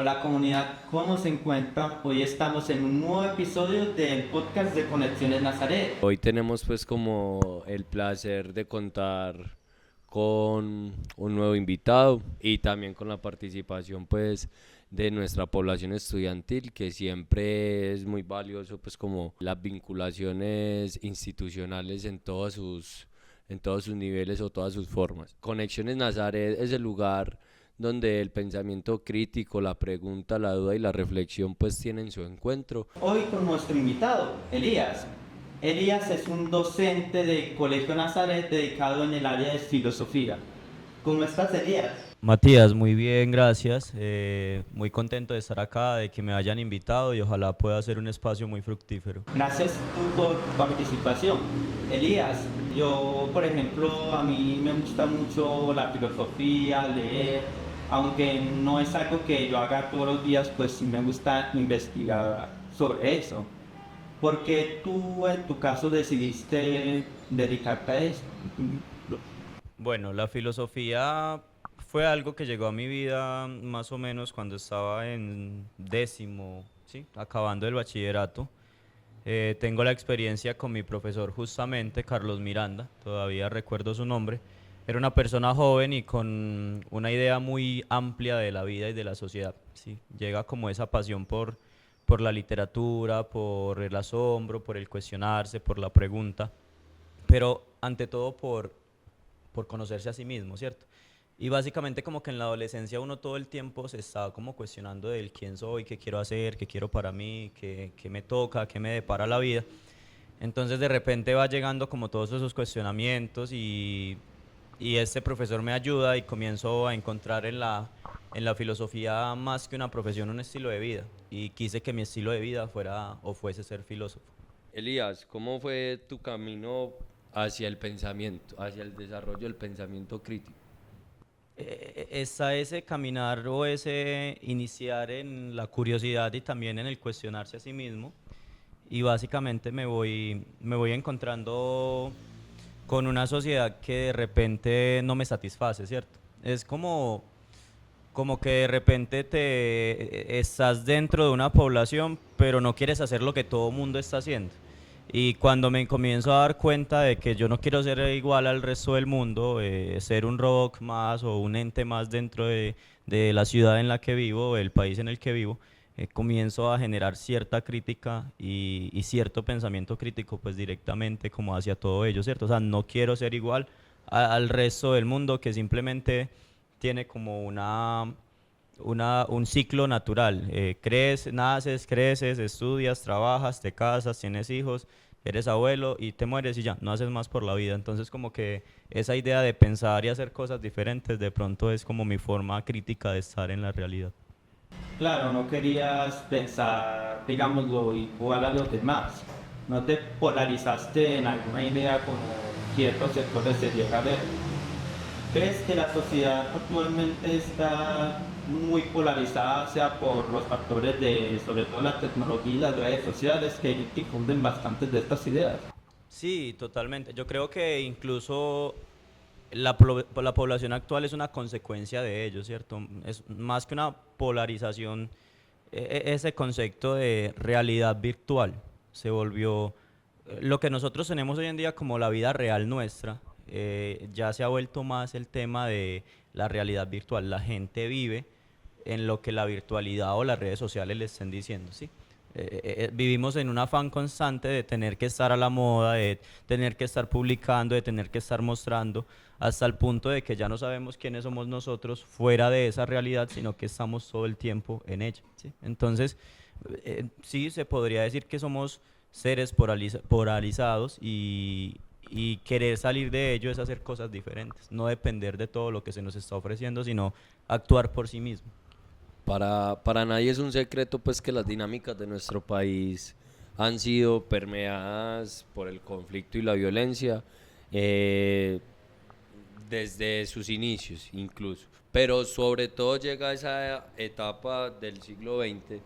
Hola comunidad, ¿cómo se encuentran? Hoy estamos en un nuevo episodio del podcast de Conexiones Nazaret. Hoy tenemos pues como el placer de contar con un nuevo invitado y también con la participación pues de nuestra población estudiantil, que siempre es muy valioso pues como las vinculaciones institucionales en todos sus niveles o todas sus formas. Conexiones Nazaret es el lugar donde el pensamiento crítico, la pregunta, la duda y la reflexión pues tienen su encuentro. Hoy con nuestro invitado, Elías. Elías es un docente de Colegio Nazaret dedicado en el área de filosofía. ¿Cómo estás, Elías? Matías, muy bien, gracias. Muy contento de estar acá, de que me hayan invitado y ojalá pueda ser un espacio muy fructífero. Gracias tú por tu participación. Elías, yo, por ejemplo, a mí me gusta mucho la filosofía, leer, aunque no es algo que yo haga todos los días, pues sí me gusta investigar sobre eso. ¿Por qué tú en tu caso decidiste dedicarte a eso? Bueno, la filosofía fue algo que llegó a mi vida más o menos cuando estaba en décimo, ¿sí? Acabando el bachillerato. Tengo la experiencia con mi profesor justamente, Carlos Miranda, todavía recuerdo su nombre. Era una persona joven y con una idea muy amplia de la vida y de la sociedad. ¿Sí? Llega como esa pasión por la literatura, por el asombro, por el cuestionarse, por la pregunta, pero ante todo por conocerse a sí mismo, ¿cierto? Y básicamente como que en la adolescencia uno todo el tiempo se está como cuestionando del quién soy, qué quiero hacer, qué quiero para mí, qué me toca, qué me depara la vida. Entonces de repente va llegando como todos esos cuestionamientos y este profesor me ayuda y comienzo a encontrar en la filosofía más que una profesión, un estilo de vida. Y quise que mi estilo de vida fuera o fuese ser filósofo. Elías, ¿cómo fue tu camino hacia el pensamiento, hacia el desarrollo del pensamiento crítico? Está ese caminar o ese iniciar en la curiosidad y también en el cuestionarse a sí mismo. Y básicamente me voy encontrando con una sociedad que de repente no me satisface, ¿cierto? Es como que de repente te estás dentro de una población, pero no quieres hacer lo que todo mundo está haciendo. Y cuando me comienzo a dar cuenta de que yo no quiero ser igual al resto del mundo, ser un robot más o un ente más dentro de la ciudad en la que vivo, el país en el que vivo, comienzo a generar cierta crítica y cierto pensamiento crítico pues directamente como hacia todo ello, ¿cierto? O sea, no quiero ser igual al resto del mundo que simplemente tiene como un ciclo natural. Naces, creces, estudias, trabajas, te casas, tienes hijos, eres abuelo y te mueres y ya, no haces más por la vida. Entonces como que esa idea de pensar y hacer cosas diferentes de pronto es como mi forma crítica de estar en la realidad. Claro, no querías pensar, digámoslo, igual a los demás. No te polarizaste en alguna idea como ciertos sectores se llega a ver. ¿Crees que la sociedad actualmente está muy polarizada, sea por los factores de, sobre todo la tecnología y las redes sociales, que difunden bastantes de estas ideas? Sí, totalmente. Yo creo que incluso la población actual es una consecuencia de ello, ¿cierto? Es más que una polarización, ese concepto de realidad virtual se volvió lo que nosotros tenemos hoy en día como la vida real nuestra, ya se ha vuelto más el tema de la realidad virtual. La gente vive en lo que la virtualidad o las redes sociales le estén diciendo, ¿sí? Vivimos en un afán constante de tener que estar a la moda, de tener que estar publicando, de tener que estar mostrando, hasta el punto de que ya no sabemos quiénes somos nosotros fuera de esa realidad, sino que estamos todo el tiempo en ella, ¿sí? Entonces, sí se podría decir que somos seres polarizados y querer salir de ello es hacer cosas diferentes, no depender de todo lo que se nos está ofreciendo, sino actuar por sí mismo. Para nadie es un secreto pues que las dinámicas de nuestro país han sido permeadas por el conflicto y la violencia eh, desde sus inicios incluso. Pero sobre todo llega esa etapa del siglo XX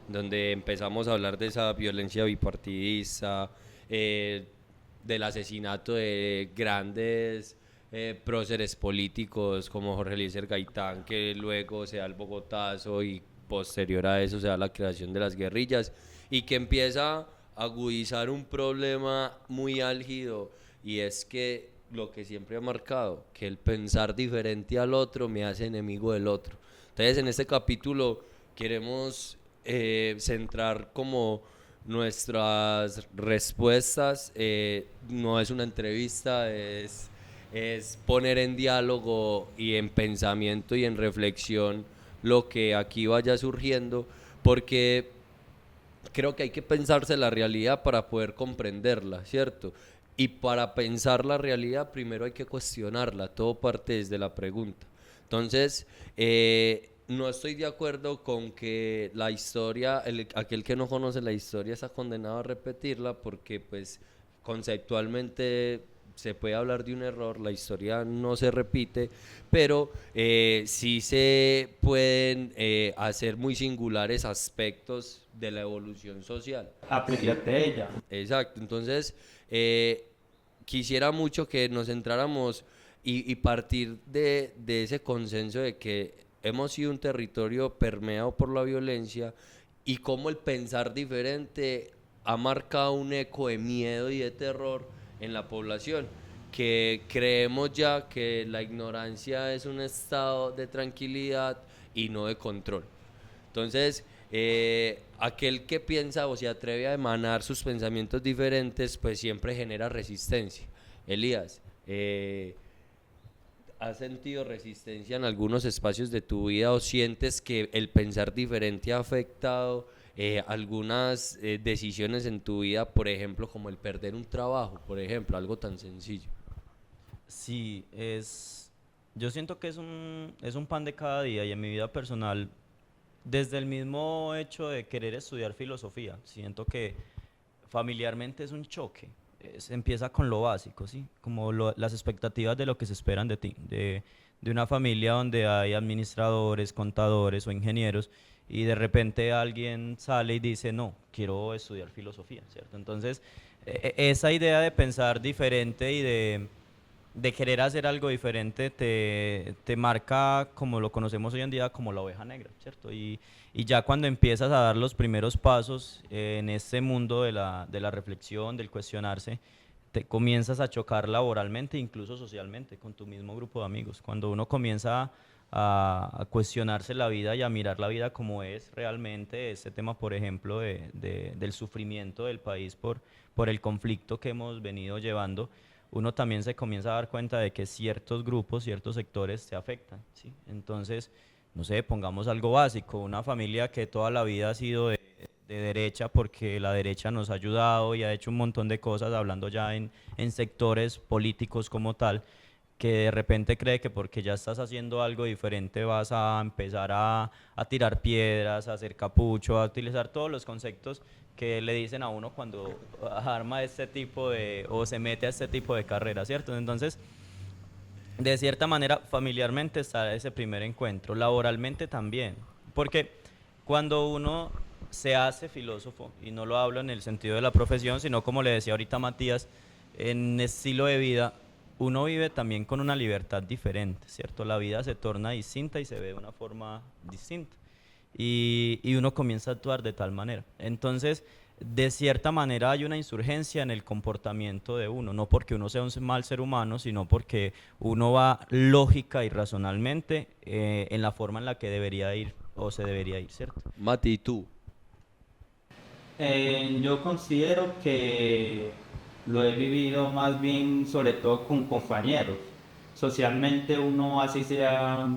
donde empezamos a hablar de esa violencia bipartidista, eh, del asesinato de grandes próceres políticos como Jorge Eliezer Gaitán, que luego se da el Bogotazo y posterior a eso se da la creación de las guerrillas y que empieza a agudizar un problema muy álgido, y es que lo que siempre ha marcado, que el pensar diferente al otro me hace enemigo del otro. Entonces en este capítulo queremos centrar como nuestras respuestas, no es una entrevista, es poner en diálogo y en pensamiento y en reflexión lo que aquí vaya surgiendo, porque creo que hay que pensarse la realidad para poder comprenderla, ¿cierto? Y para pensar la realidad primero hay que cuestionarla, todo parte desde la pregunta. Entonces, no estoy de acuerdo con que la historia, aquel que no conoce la historia está condenado a repetirla, porque pues conceptualmente se puede hablar de un error, la historia no se repite, pero sí se pueden hacer muy singulares aspectos de la evolución social. Aprender de ella. Exacto, entonces quisiera mucho que nos centráramos y partir de ese consenso de que hemos sido un territorio permeado por la violencia, y cómo el pensar diferente ha marcado un eco de miedo y de terror en la población, que creemos ya que la ignorancia es un estado de tranquilidad y no de control. Entonces, aquel que piensa o se atreve a emanar sus pensamientos diferentes, pues siempre genera resistencia. Elías, ¿has sentido resistencia en algunos espacios de tu vida, o sientes que el pensar diferente ha afectado algunas decisiones en tu vida, por ejemplo, como el perder un trabajo, por ejemplo, algo tan sencillo? Sí, yo siento que es un pan de cada día, y en mi vida personal, desde el mismo hecho de querer estudiar filosofía, siento que familiarmente es un choque. Se empieza con lo básico, ¿sí? Como las expectativas de lo que se esperan de ti, de una familia donde hay administradores, contadores o ingenieros, y de repente alguien sale y dice, no, quiero estudiar filosofía, ¿cierto? Entonces, esa idea de pensar diferente y de querer hacer algo diferente te marca, como lo conocemos hoy en día, como la oveja negra, ¿cierto? Y ya cuando empiezas a dar los primeros pasos en este mundo de la reflexión, del cuestionarse, te comienzas a chocar laboralmente, incluso socialmente, con tu mismo grupo de amigos. Cuando uno comienza a cuestionarse la vida y a mirar la vida como es realmente, este tema, por ejemplo, del sufrimiento del país por el conflicto que hemos venido llevando, uno también se comienza a dar cuenta de que ciertos grupos, ciertos sectores se afectan, ¿sí? Entonces, no sé, pongamos algo básico, una familia que toda la vida ha sido de derecha, porque la derecha nos ha ayudado y ha hecho un montón de cosas, hablando ya en sectores políticos como tal, que de repente cree que porque ya estás haciendo algo diferente vas a empezar a tirar piedras, a hacer capucho, a utilizar todos los conceptos que le dicen a uno cuando arma este tipo o se mete a este tipo de carrera, ¿cierto? Entonces, de cierta manera, familiarmente está ese primer encuentro, laboralmente también, porque cuando uno se hace filósofo, y no lo hablo en el sentido de la profesión, sino como le decía ahorita Matías, en estilo de vida, uno vive también con una libertad diferente, ¿cierto? La vida se torna distinta y se ve de una forma distinta. Y uno comienza a actuar de tal manera. Entonces, de cierta manera hay una insurgencia en el comportamiento de uno, no porque uno sea un mal ser humano, sino porque uno va lógica y racionalmente en la forma en la que debería ir o se debería ir, ¿cierto? Mati, ¿y tú? Yo considero que lo he vivido más bien sobre todo con compañeros. Socialmente uno así sea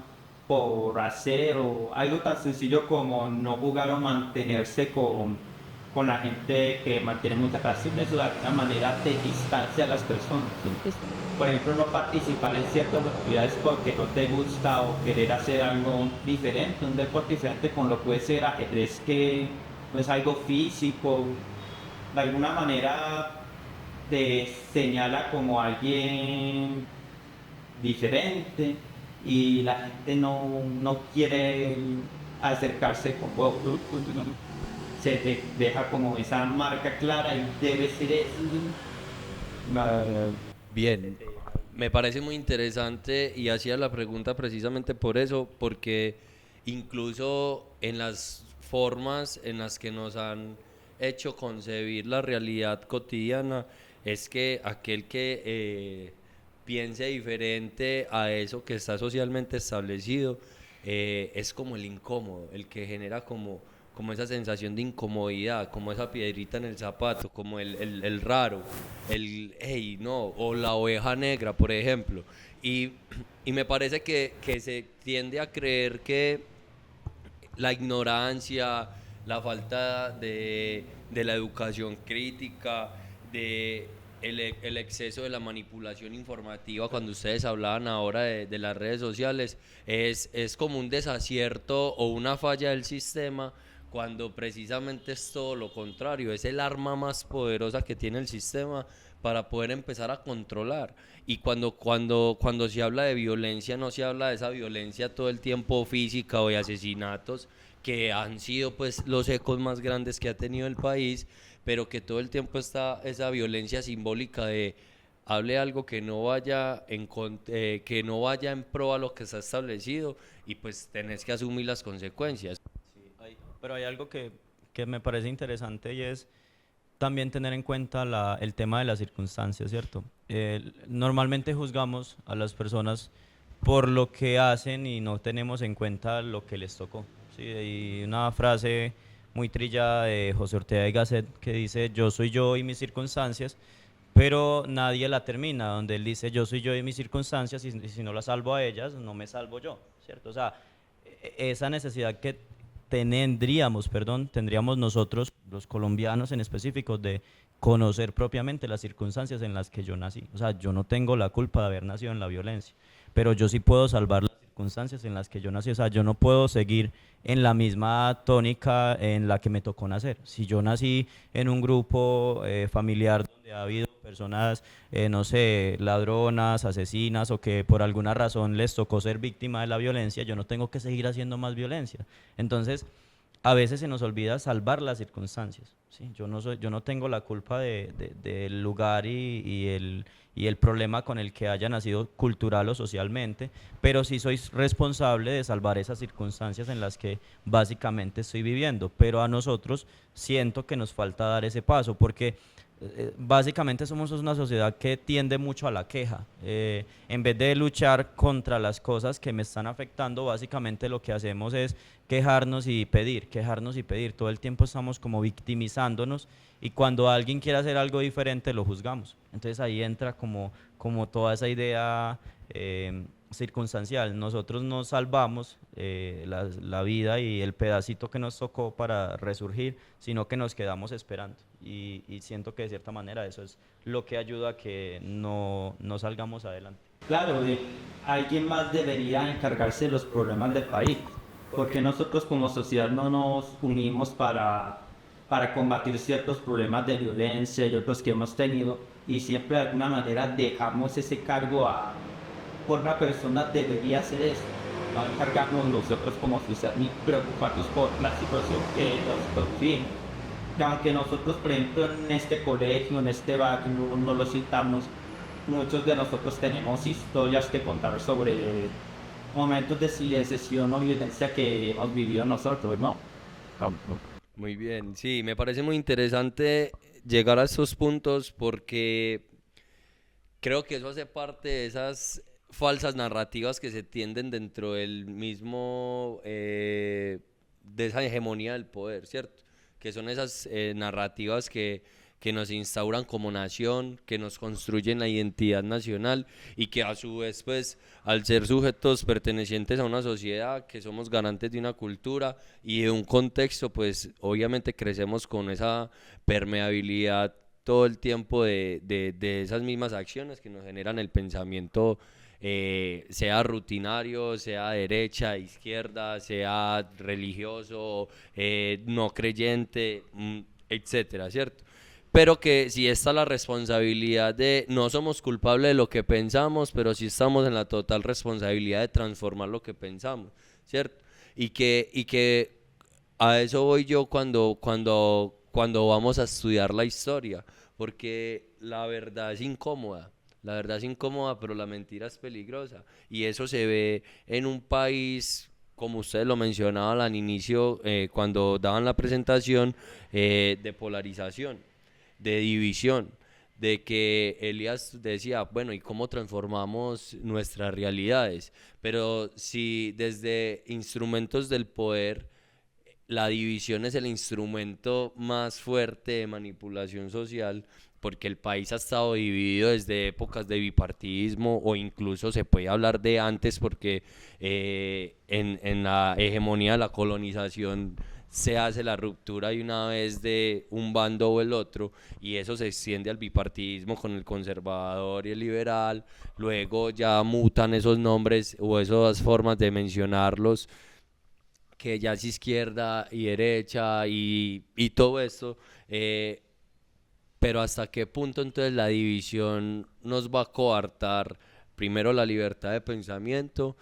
por hacer o algo tan sencillo como no jugar o mantenerse con la gente que mantiene muchas relaciones, o de alguna manera te distancia a las personas. Por ejemplo, no participar en ciertas actividades porque no te gusta, o querer hacer algo diferente, un deporte diferente, con lo puede ser ajedrez, que no es algo físico, de alguna manera te señala como alguien diferente, y la gente no quiere acercarse con vos. Se te deja como esa marca clara y debe ser eso. Bien, me parece muy interesante y hacía la pregunta precisamente por eso, porque incluso en las formas en las que nos han hecho concebir la realidad cotidiana, es que aquel que piense diferente a eso que está socialmente establecido, es como el incómodo, el que genera como esa sensación de incomodidad, como esa piedrita en el zapato, como el raro, el hey, no, o la oveja negra, por ejemplo. Y, y me parece que se tiende a creer que la ignorancia, la falta de la educación crítica, de el exceso de la manipulación informativa, cuando ustedes hablaban ahora de las redes sociales, es como un desacierto o una falla del sistema, cuando precisamente es todo lo contrario, es el arma más poderosa que tiene el sistema para poder empezar a controlar. Y cuando se habla de violencia, no se habla de esa violencia todo el tiempo física o de asesinatos, que han sido pues los ecos más grandes que ha tenido el país, pero que todo el tiempo está esa violencia simbólica de hable algo que no vaya en pro a lo que está establecido, y pues tenés que asumir las consecuencias. Pero hay algo que me parece interesante y es también tener en cuenta el tema de las circunstancias, ¿cierto? Normalmente juzgamos a las personas por lo que hacen y no tenemos en cuenta lo que les tocó. ¿Sí? Hay una frase muy trillada de José Ortega y Gasset que dice: yo soy yo y mis circunstancias, pero nadie la termina, donde él dice: yo soy yo y mis circunstancias, y si no las salvo a ellas, no me salvo yo, ¿cierto? O sea, esa necesidad que tendríamos nosotros, los colombianos en específico, de conocer propiamente las circunstancias en las que yo nací. O sea, yo no tengo la culpa de haber nacido en la violencia, pero yo sí puedo salvar las circunstancias en las que yo nací. O sea, yo no puedo seguir en la misma tónica en la que me tocó nacer. Si yo nací en un grupo familiar donde ha habido personas, no sé, ladronas, asesinas, o que por alguna razón les tocó ser víctima de la violencia, yo no tengo que seguir haciendo más violencia. Entonces, a veces se nos olvida salvar las circunstancias, ¿sí? Yo no tengo la culpa del lugar y el problema con el que haya nacido cultural o socialmente, pero sí soy responsable de salvar esas circunstancias en las que básicamente estoy viviendo. Pero a nosotros siento que nos falta dar ese paso, porque básicamente somos una sociedad que tiende mucho a la queja. En vez de luchar contra las cosas que me están afectando, básicamente lo que hacemos es quejarnos y pedir, quejarnos y pedir. Todo el tiempo estamos como victimizándonos, y cuando alguien quiere hacer algo diferente lo juzgamos. Entonces ahí entra como toda esa idea circunstancial. Nosotros no salvamos la vida y el pedacito que nos tocó para resurgir, sino que nos quedamos esperando. Y siento que de cierta manera eso es lo que ayuda a que no salgamos adelante. Claro, alguien más debería encargarse de los problemas del país, porque nosotros como sociedad no nos unimos para combatir ciertos problemas de violencia y otros que hemos tenido, y siempre de alguna manera dejamos ese cargo por una persona debería hacer eso, no encargarnos nosotros como sociedad ni preocuparnos por la situación que nos vivimos. Y aunque nosotros, por ejemplo, en este colegio, en este barrio, no lo citamos, muchos de nosotros tenemos historias que contar sobre momentos de silenciación o violencia que hemos vivido nosotros, ¿no? Muy bien, sí, me parece muy interesante llegar a estos puntos, porque creo que eso hace parte de esas falsas narrativas que se tienden dentro del mismo, de esa hegemonía del poder, ¿cierto? Que son esas narrativas que nos instauran como nación, que nos construyen la identidad nacional, y que a su vez, pues, al ser sujetos pertenecientes a una sociedad, que somos garantes de una cultura y de un contexto, pues obviamente crecemos con esa permeabilidad todo el tiempo de esas mismas acciones que nos generan el pensamiento, sea rutinario, sea derecha, izquierda, sea religioso, no creyente, etcétera, ¿cierto? Pero que sí está la responsabilidad de, no somos culpables de lo que pensamos, pero sí estamos en la total responsabilidad de transformar lo que pensamos, ¿cierto? Y que a eso voy yo cuando vamos a estudiar la historia, porque la verdad es incómoda. La verdad es incómoda, pero la mentira es peligrosa. Y eso se ve en un país como ustedes lo mencionaban al inicio, cuando daban la presentación, de polarización, de división, de que Elías decía, bueno, ¿y cómo transformamos nuestras realidades? Pero si desde instrumentos del poder la división es el instrumento más fuerte de manipulación social, porque el país ha estado dividido desde épocas de bipartidismo o incluso se puede hablar de antes porque en la hegemonía de la colonización se hace la ruptura de una vez de un bando o el otro y eso se extiende al bipartidismo con el conservador y el liberal, luego ya mutan esos nombres o esas formas de mencionarlos que ya es izquierda y derecha y todo esto, pero hasta qué punto entonces la división nos va a coartar primero la libertad de pensamiento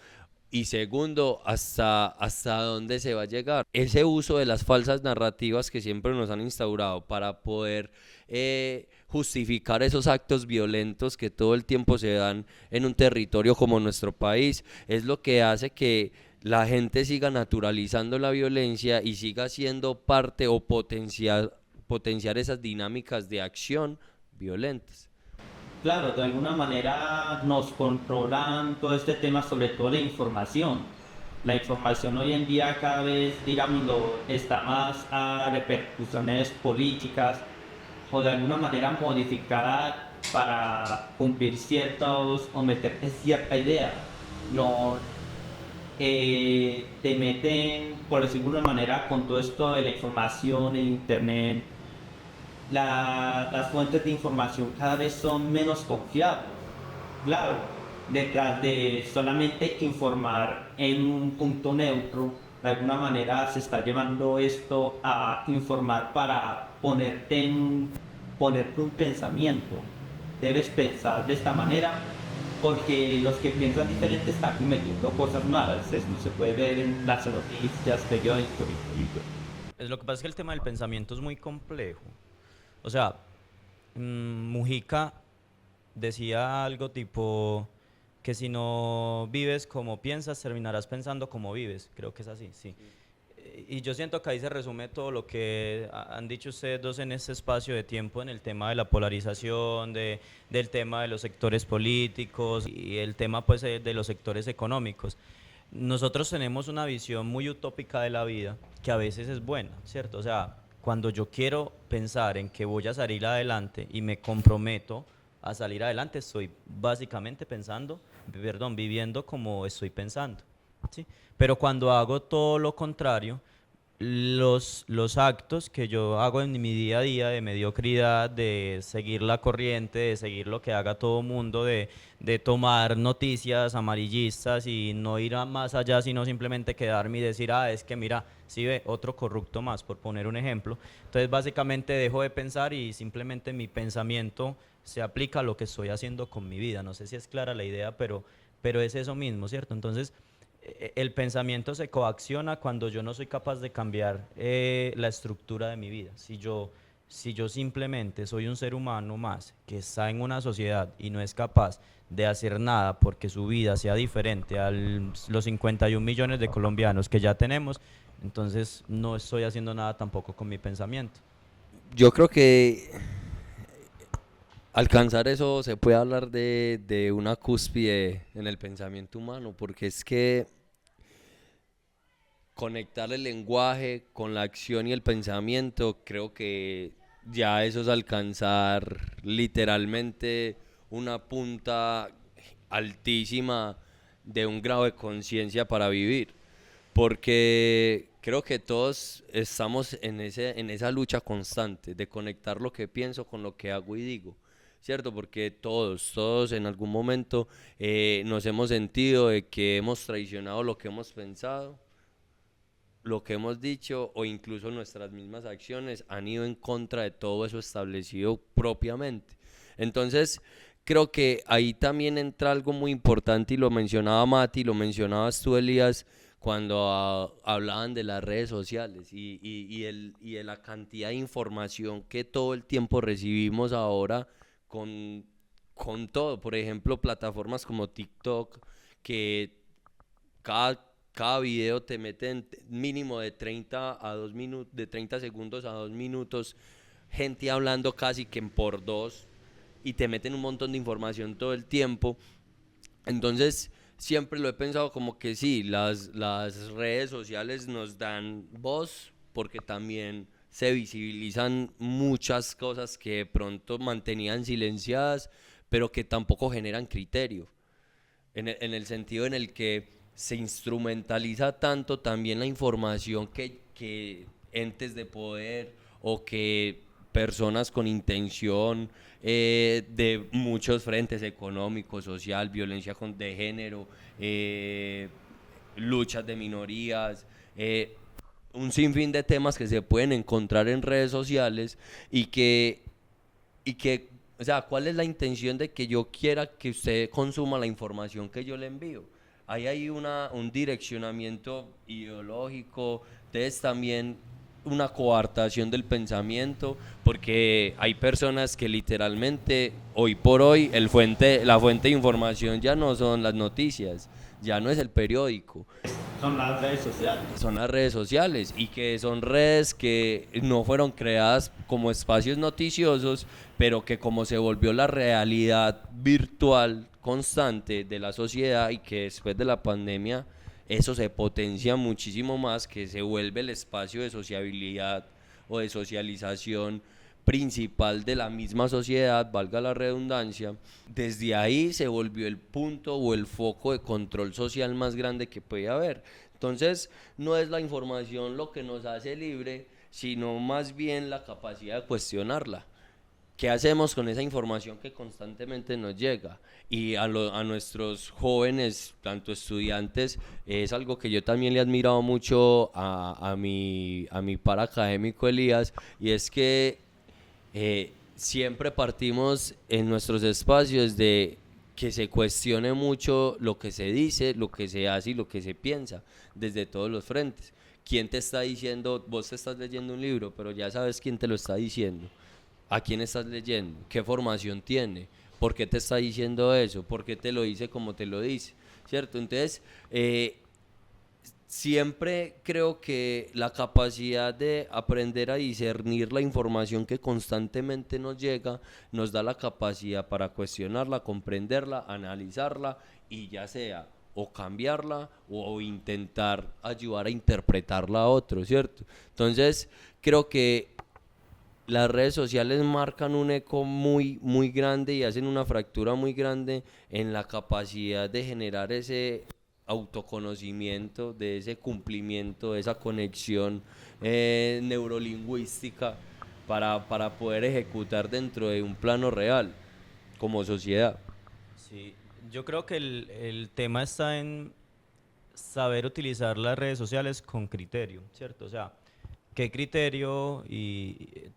y segundo, hasta dónde se va a llegar. Ese uso de las falsas narrativas que siempre nos han instaurado para poder justificar esos actos violentos que todo el tiempo se dan en un territorio como nuestro país, es lo que hace que la gente siga naturalizando la violencia y siga siendo parte o potenciar esas dinámicas de acción violentas. Claro, de alguna manera nos controlan todo este tema, sobre todo la información. La información hoy en día cada vez, digámoslo, está más a repercusiones políticas o de alguna manera modificada para cumplir ciertos o meterte cierta idea. No, te meten, por decirlo de alguna manera, con todo esto de la información, el internet, las fuentes de información cada vez son menos confiables. Claro, detrás de solamente informar en un punto neutro, de alguna manera se está llevando esto a informar para ponerte un pensamiento. Debes pensar de esta manera porque los que piensan diferente están cometiendo cosas malas. Eso se puede ver en las noticias, periódicos. Lo que pasa es que el tema del pensamiento es muy complejo. O sea, Mujica decía algo tipo que si no vives como piensas, terminarás pensando como vives. Creo que es así, sí. Y yo siento que ahí se resume todo lo que han dicho ustedes dos en este espacio de tiempo en el tema de la polarización, del tema de los sectores políticos y el tema pues de los sectores económicos. Nosotros tenemos una visión muy utópica de la vida que a veces es buena, ¿cierto? O sea, cuando yo quiero pensar en que voy a salir adelante y me comprometo a salir adelante, estoy básicamente viviendo como estoy pensando, ¿sí? Pero cuando hago todo lo contrario, los actos que yo hago en mi día a día de mediocridad, de seguir la corriente, de seguir lo que haga todo mundo, de tomar noticias amarillistas y no ir más allá, sino simplemente quedarme y decir, es que mira, si ve, otro corrupto más, por poner un ejemplo. Entonces básicamente dejo de pensar y simplemente mi pensamiento se aplica a lo que estoy haciendo con mi vida. No sé si es clara la idea, pero es eso mismo, ¿cierto? Entonces el pensamiento se coacciona cuando yo no soy capaz de cambiar la estructura de mi vida. Si yo simplemente soy un ser humano más que está en una sociedad y no es capaz de hacer nada porque su vida sea diferente a los 51 millones de colombianos que ya tenemos, entonces no estoy haciendo nada tampoco con mi pensamiento. Yo creo que alcanzar eso se puede hablar de una cúspide en el pensamiento humano, porque es que conectar el lenguaje con la acción y el pensamiento, creo que ya eso es alcanzar literalmente una punta altísima de un grado de conciencia para vivir, porque creo que todos estamos en esa lucha constante de conectar lo que pienso con lo que hago y digo. ¿Cierto? Porque todos en algún momento nos hemos sentido de que hemos traicionado lo que hemos pensado, lo que hemos dicho o incluso nuestras mismas acciones han ido en contra de todo eso establecido propiamente. Entonces, creo que ahí también entra algo muy importante y lo mencionaba Mati, lo mencionabas tú, Elías, cuando hablaban de las redes sociales y de la cantidad de información que todo el tiempo recibimos ahora con, con todo. Por ejemplo, plataformas como TikTok, que cada cada video te meten mínimo de 30 a 2 minutos, de 30 segundos a 2 minutos, gente hablando casi que en por dos, y te meten un montón de información todo el tiempo. Entonces, siempre lo he pensado como que sí, las redes sociales nos dan voz porque también se visibilizan muchas cosas que de pronto mantenían silenciadas, pero que tampoco generan criterio. En el sentido en el que se instrumentaliza tanto también la información que entes de poder o que personas con intención de muchos frentes económico, social, violencia de género, luchas de minorías, un sinfín de temas que se pueden encontrar en redes sociales y que, o sea, ¿cuál es la intención de que yo quiera que usted consuma la información que yo le envío? Ahí hay un direccionamiento ideológico, entonces también una coartación del pensamiento, porque hay personas que literalmente, hoy por hoy, la fuente de información ya no son las noticias, ya no es el periódico, Son las redes sociales. son las redes sociales, y que son redes que no fueron creadas como espacios noticiosos, pero que como se volvió la realidad virtual constante de la sociedad, y que después de la pandemia eso se potencia muchísimo más, que se vuelve el espacio de sociabilidad o de socialización principal de la misma sociedad, valga la redundancia. Desde ahí se volvió el punto o el foco de control social más grande que puede haber. Entonces, no es la información lo que nos hace libre, sino más bien la capacidad de cuestionarla. ¿Qué hacemos con esa información que constantemente nos llega? Y a nuestros jóvenes, tanto estudiantes, es algo que yo también le he admirado mucho a mi par académico Elías, y es que siempre partimos en nuestros espacios de que se cuestione mucho lo que se dice, lo que se hace y lo que se piensa, desde todos los frentes. ¿Quién te está diciendo? Vos te estás leyendo un libro, pero ya sabes quién te lo está diciendo. ¿A quién estás leyendo? ¿Qué formación tiene? ¿Por qué te está diciendo eso? ¿Por qué te lo dice como te lo dice? ¿Cierto? Entonces, siempre creo que la capacidad de aprender a discernir la información que constantemente nos llega nos da la capacidad para cuestionarla, comprenderla, analizarla, y ya sea o cambiarla o intentar ayudar a interpretarla a otro, ¿cierto? Entonces, creo que las redes sociales marcan un eco muy, muy grande y hacen una fractura muy grande en la capacidad de generar ese autoconocimiento, de ese cumplimiento, de esa conexión neurolingüística para poder ejecutar dentro de un plano real como sociedad. Sí, yo creo que el tema está en saber utilizar las redes sociales con criterio, ¿cierto? O sea, ¿qué criterio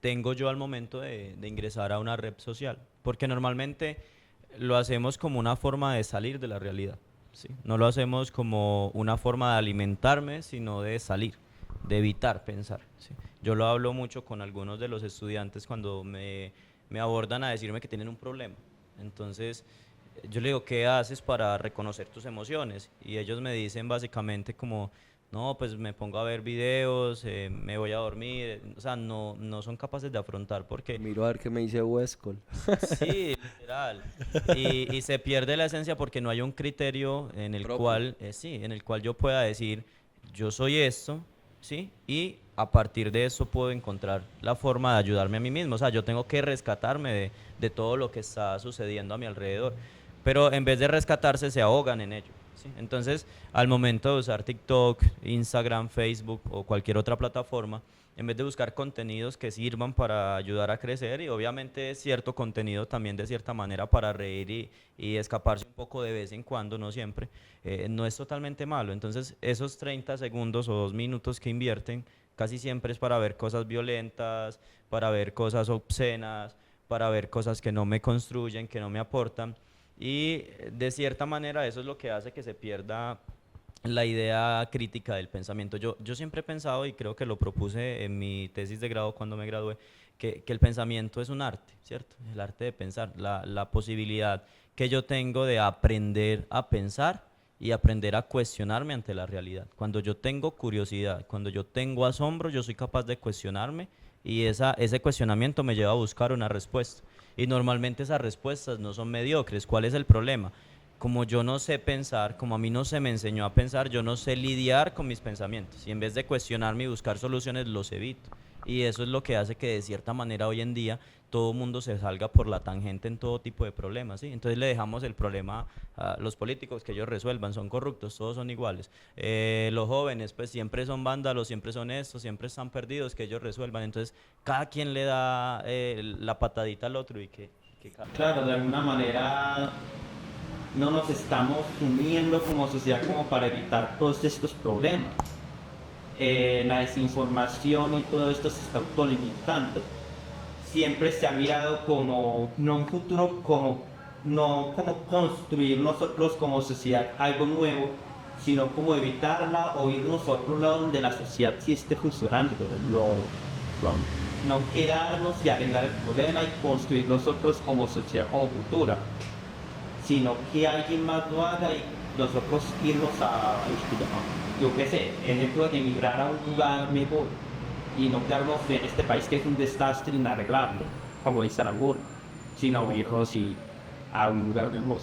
tengo yo al momento de ingresar a una red social? Porque normalmente lo hacemos como una forma de salir de la realidad, ¿sí? No lo hacemos como una forma de alimentarme, sino de salir, de evitar pensar, ¿sí? Yo lo hablo mucho con algunos de los estudiantes cuando me abordan a decirme que tienen un problema. Entonces, yo le digo, ¿qué haces para reconocer tus emociones? Y ellos me dicen básicamente como, no, pues me pongo a ver videos, me voy a dormir, o sea, no son capaces de afrontar porque Miro a ver qué me dice Westcol. sí, literal. Y se pierde la esencia porque no hay un criterio en el Propio. cual, sí, en el cual yo pueda decir, yo soy esto, ¿sí? Y a partir de eso puedo encontrar la forma de ayudarme a mí mismo. O sea, yo tengo que rescatarme de todo lo que está sucediendo a mi alrededor. Pero en vez de rescatarse, se ahogan en ello, ¿sí? Entonces, al momento de usar TikTok, Instagram, Facebook o cualquier otra plataforma, en vez de buscar contenidos que sirvan para ayudar a crecer y obviamente cierto contenido también de cierta manera para reír y escaparse un poco de vez en cuando, no siempre, no es totalmente malo. Entonces esos 30 segundos o 2 minutos que invierten casi siempre es para ver cosas violentas, para ver cosas obscenas, para ver cosas que no me construyen, que no me aportan. Y de cierta manera eso es lo que hace que se pierda la idea crítica del pensamiento. Yo siempre he pensado, y creo que lo propuse en mi tesis de grado cuando me gradué, que el pensamiento es un arte, ¿cierto? El arte de pensar, la posibilidad que yo tengo de aprender a pensar y aprender a cuestionarme ante la realidad. Cuando yo tengo curiosidad, cuando yo tengo asombro, yo soy capaz de cuestionarme y ese cuestionamiento me lleva a buscar una respuesta. Y normalmente esas respuestas no son mediocres. ¿Cuál es el problema? Como yo no sé pensar, como a mí no se me enseñó a pensar, yo no sé lidiar con mis pensamientos. Y en vez de cuestionarme y buscar soluciones, los evito. Y eso es lo que hace que de cierta manera hoy en día todo el mundo se salga por la tangente en todo tipo de problemas, ¿sí? Entonces le dejamos el problema a los políticos, que ellos resuelvan, son corruptos, todos son iguales. Los jóvenes pues siempre son vándalos, siempre son estos, siempre están perdidos, que ellos resuelvan. Entonces cada quien le da la patadita al otro y que Claro, de alguna manera no nos estamos uniendo como sociedad como para evitar todos estos problemas. La desinformación y todo esto se está autolimitando. Siempre se ha mirado como, no un futuro, como, no como construir nosotros como sociedad algo nuevo, sino como evitarla o irnos a otro lado donde la sociedad sí esté funcionando. No quedarnos y arreglar el problema y construir nosotros como sociedad, como cultura, sino que alguien más lo haga y nosotros irnos a, yo qué sé, ejemplo, de emigrar a un lugar mejor y no quedarnos en este país que es un desastre en arreglarlo, como dice Aragón, sino irnos y a un lugar mejor.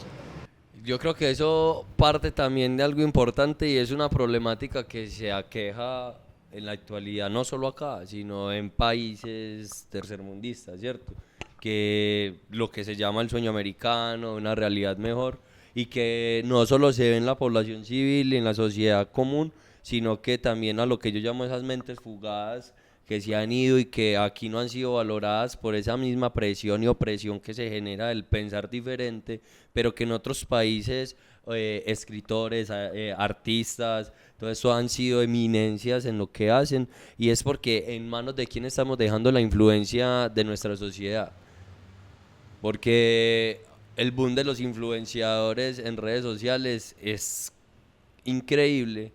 Yo creo que eso parte también de algo importante y es una problemática que se aqueja en la actualidad, no solo acá, sino en países tercermundistas, ¿cierto? Que lo que se llama el sueño americano, una realidad mejor, y que no solo se ve en la población civil y en la sociedad común, sino que también a lo que yo llamo esas mentes fugadas que se han ido y que aquí no han sido valoradas por esa misma presión y opresión que se genera del pensar diferente, pero que en otros países escritores, artistas, todo eso han sido eminencias en lo que hacen, y es porque en manos de quién estamos dejando la influencia de nuestra sociedad. Porque el boom de los influenciadores en redes sociales es increíble.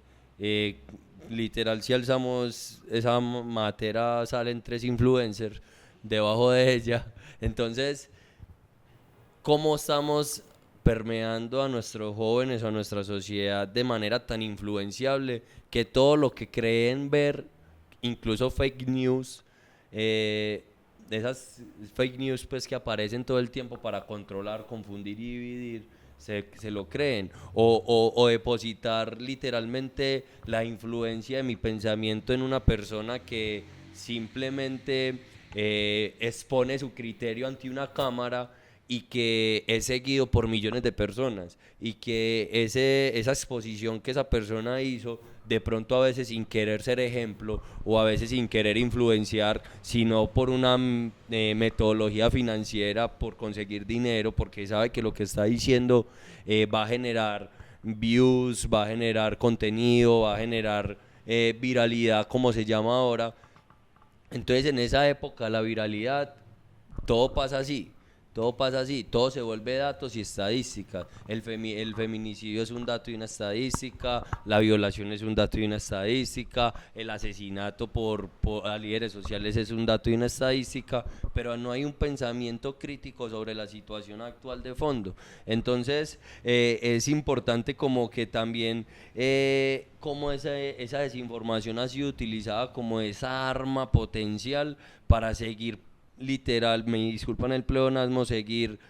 Literal, si alzamos esa matera, salen 3 influencers debajo de ella. Entonces, ¿cómo estamos permeando a nuestros jóvenes o a nuestra sociedad de manera tan influenciable que todo lo que creen ver, incluso fake news, de esas fake news pues que aparecen todo el tiempo para controlar, confundir y dividir, se lo creen, o depositar literalmente la influencia de mi pensamiento en una persona que simplemente expone su criterio ante una cámara y que es seguido por millones de personas, y que esa exposición que esa persona hizo, de pronto a veces sin querer ser ejemplo o a veces sin querer influenciar, sino por una metodología financiera, por conseguir dinero, porque sabe que lo que está diciendo va a generar views, va a generar contenido, va a generar viralidad, como se llama ahora. Entonces en esa época la viralidad, todo pasa así. Todo pasa así, todo se vuelve datos y estadísticas. El feminicidio es un dato y una estadística, la violación es un dato y una estadística, el asesinato a líderes sociales es un dato y una estadística, pero no hay un pensamiento crítico sobre la situación actual de fondo. Entonces es importante como que también como esa desinformación ha sido utilizada como esa arma potencial para seguir, literal, me disculpan el pleonasmo, seguir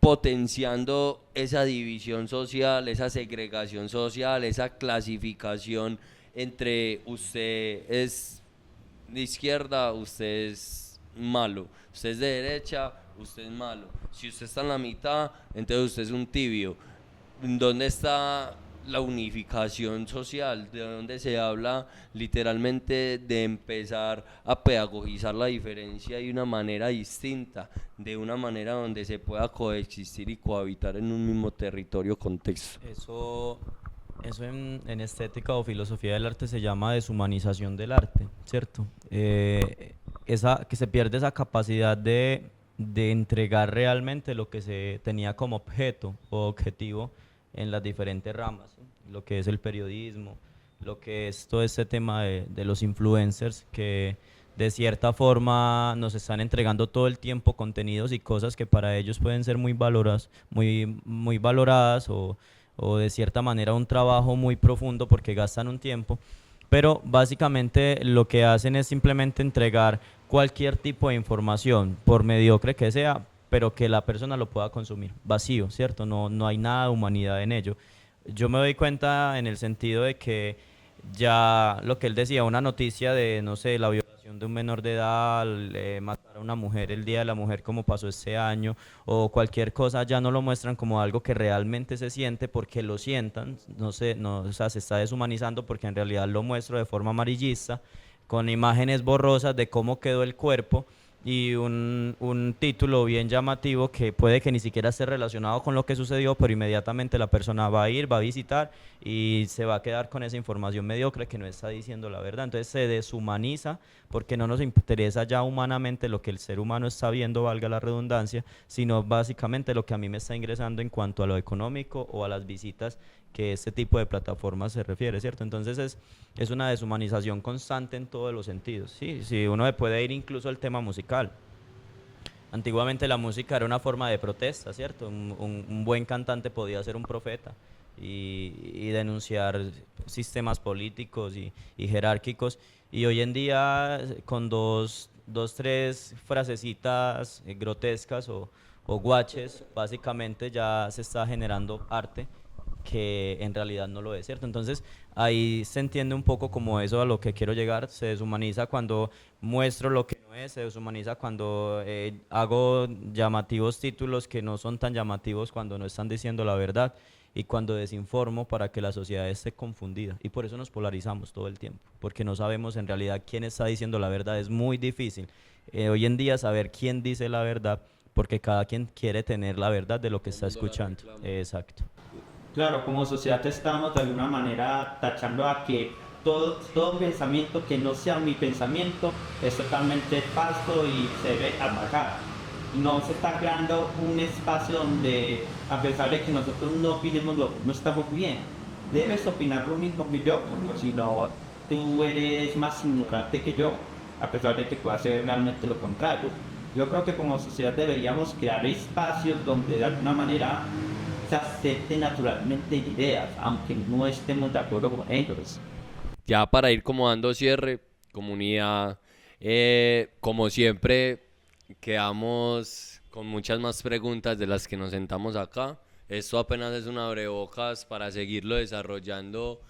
potenciando esa división social, esa segregación social, esa clasificación entre usted es de izquierda, usted es malo, usted es de derecha, usted es malo, si usted está en la mitad, entonces usted es un tibio. ¿Dónde está la unificación social? ¿De dónde se habla literalmente de empezar a pedagogizar la diferencia de una manera distinta, de una manera donde se pueda coexistir y cohabitar en un mismo territorio, contexto? Eso en estética o filosofía del arte se llama deshumanización del arte, ¿cierto? Que se pierde esa capacidad de entregar realmente lo que se tenía como objeto o objetivo en las diferentes ramas, ¿sí? Lo que es el periodismo, lo que es todo este tema de los influencers que de cierta forma nos están entregando todo el tiempo contenidos y cosas que para ellos pueden ser muy valoradas o o de cierta manera un trabajo muy profundo porque gastan un tiempo, pero básicamente lo que hacen es simplemente entregar cualquier tipo de información, por mediocre que sea, pero que la persona lo pueda consumir, vacío, ¿cierto? No, no hay nada de humanidad en ello. Yo me doy cuenta en el sentido de que ya lo que él decía, una noticia de, no sé, la violación de un menor de edad, matar a una mujer el Día de la Mujer como pasó este año, o cualquier cosa, ya no lo muestran como algo que realmente se siente porque lo sientan, no sé, no, o sea, se está deshumanizando porque en realidad lo muestro de forma amarillista, con imágenes borrosas de cómo quedó el cuerpo y un título bien llamativo que puede que ni siquiera esté relacionado con lo que sucedió, pero inmediatamente la persona va a ir, va a visitar y se va a quedar con esa información mediocre que no está diciendo la verdad. Entonces se deshumaniza porque no nos interesa ya humanamente lo que el ser humano está viendo, valga la redundancia, sino básicamente lo que a mí me está ingresando en cuanto a lo económico o a las visitas que este tipo de plataformas se refiere, ¿cierto? Entonces es una deshumanización constante en todos los sentidos. Sí, sí, uno puede ir incluso al tema musical. Antiguamente la música era una forma de protesta, ¿cierto? Un buen cantante podía ser un profeta y denunciar sistemas políticos y jerárquicos. Y hoy en día, con tres frasecitas grotescas o guaches, básicamente ya se está generando arte que en realidad no lo es, ¿cierto? Entonces ahí se entiende un poco como eso a lo que quiero llegar, se deshumaniza cuando muestro lo que no es, se deshumaniza cuando hago llamativos títulos que no son tan llamativos cuando no están diciendo la verdad y cuando desinformo para que la sociedad esté confundida. Y por eso nos polarizamos todo el tiempo, porque no sabemos en realidad quién está diciendo la verdad. Es muy difícil hoy en día saber quién dice la verdad, porque cada quien quiere tener la verdad de lo que está escuchando. Exacto. Claro, como sociedad estamos de alguna manera tachando a que todo pensamiento que no sea mi pensamiento es totalmente falso y se debe atacar. No se está creando un espacio donde, a pesar de que nosotros no opinemos no estamos bien, debes opinar lo mismo que yo, porque si no, tú eres más ignorante que yo, a pesar de que puedas hacer realmente lo contrario. Yo creo que como sociedad deberíamos crear espacios donde de alguna manera se acepten naturalmente ideas, aunque no estemos de acuerdo con ellos. Ya para ir como dando cierre, comunidad, como siempre, quedamos con muchas más preguntas de las que nos sentamos acá. Esto apenas es un abrebocas para seguirlo desarrollando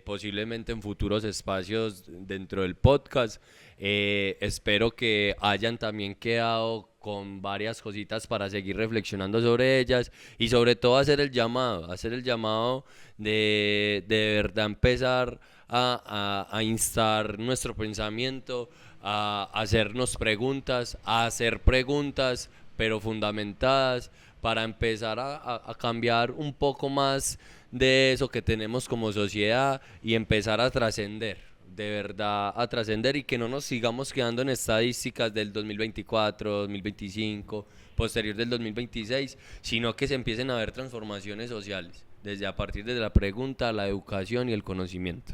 posiblemente en futuros espacios dentro del podcast. Espero que hayan también quedado con varias cositas para seguir reflexionando sobre ellas y sobre todo hacer el llamado de verdad empezar a instar nuestro pensamiento, a hacernos preguntas, a hacer preguntas pero fundamentadas para empezar a cambiar un poco más de eso que tenemos como sociedad y empezar a trascender, de verdad a trascender y que no nos sigamos quedando en estadísticas del 2024, 2025, posterior del 2026, sino que se empiecen a ver transformaciones sociales, desde a partir de la pregunta, la educación y el conocimiento.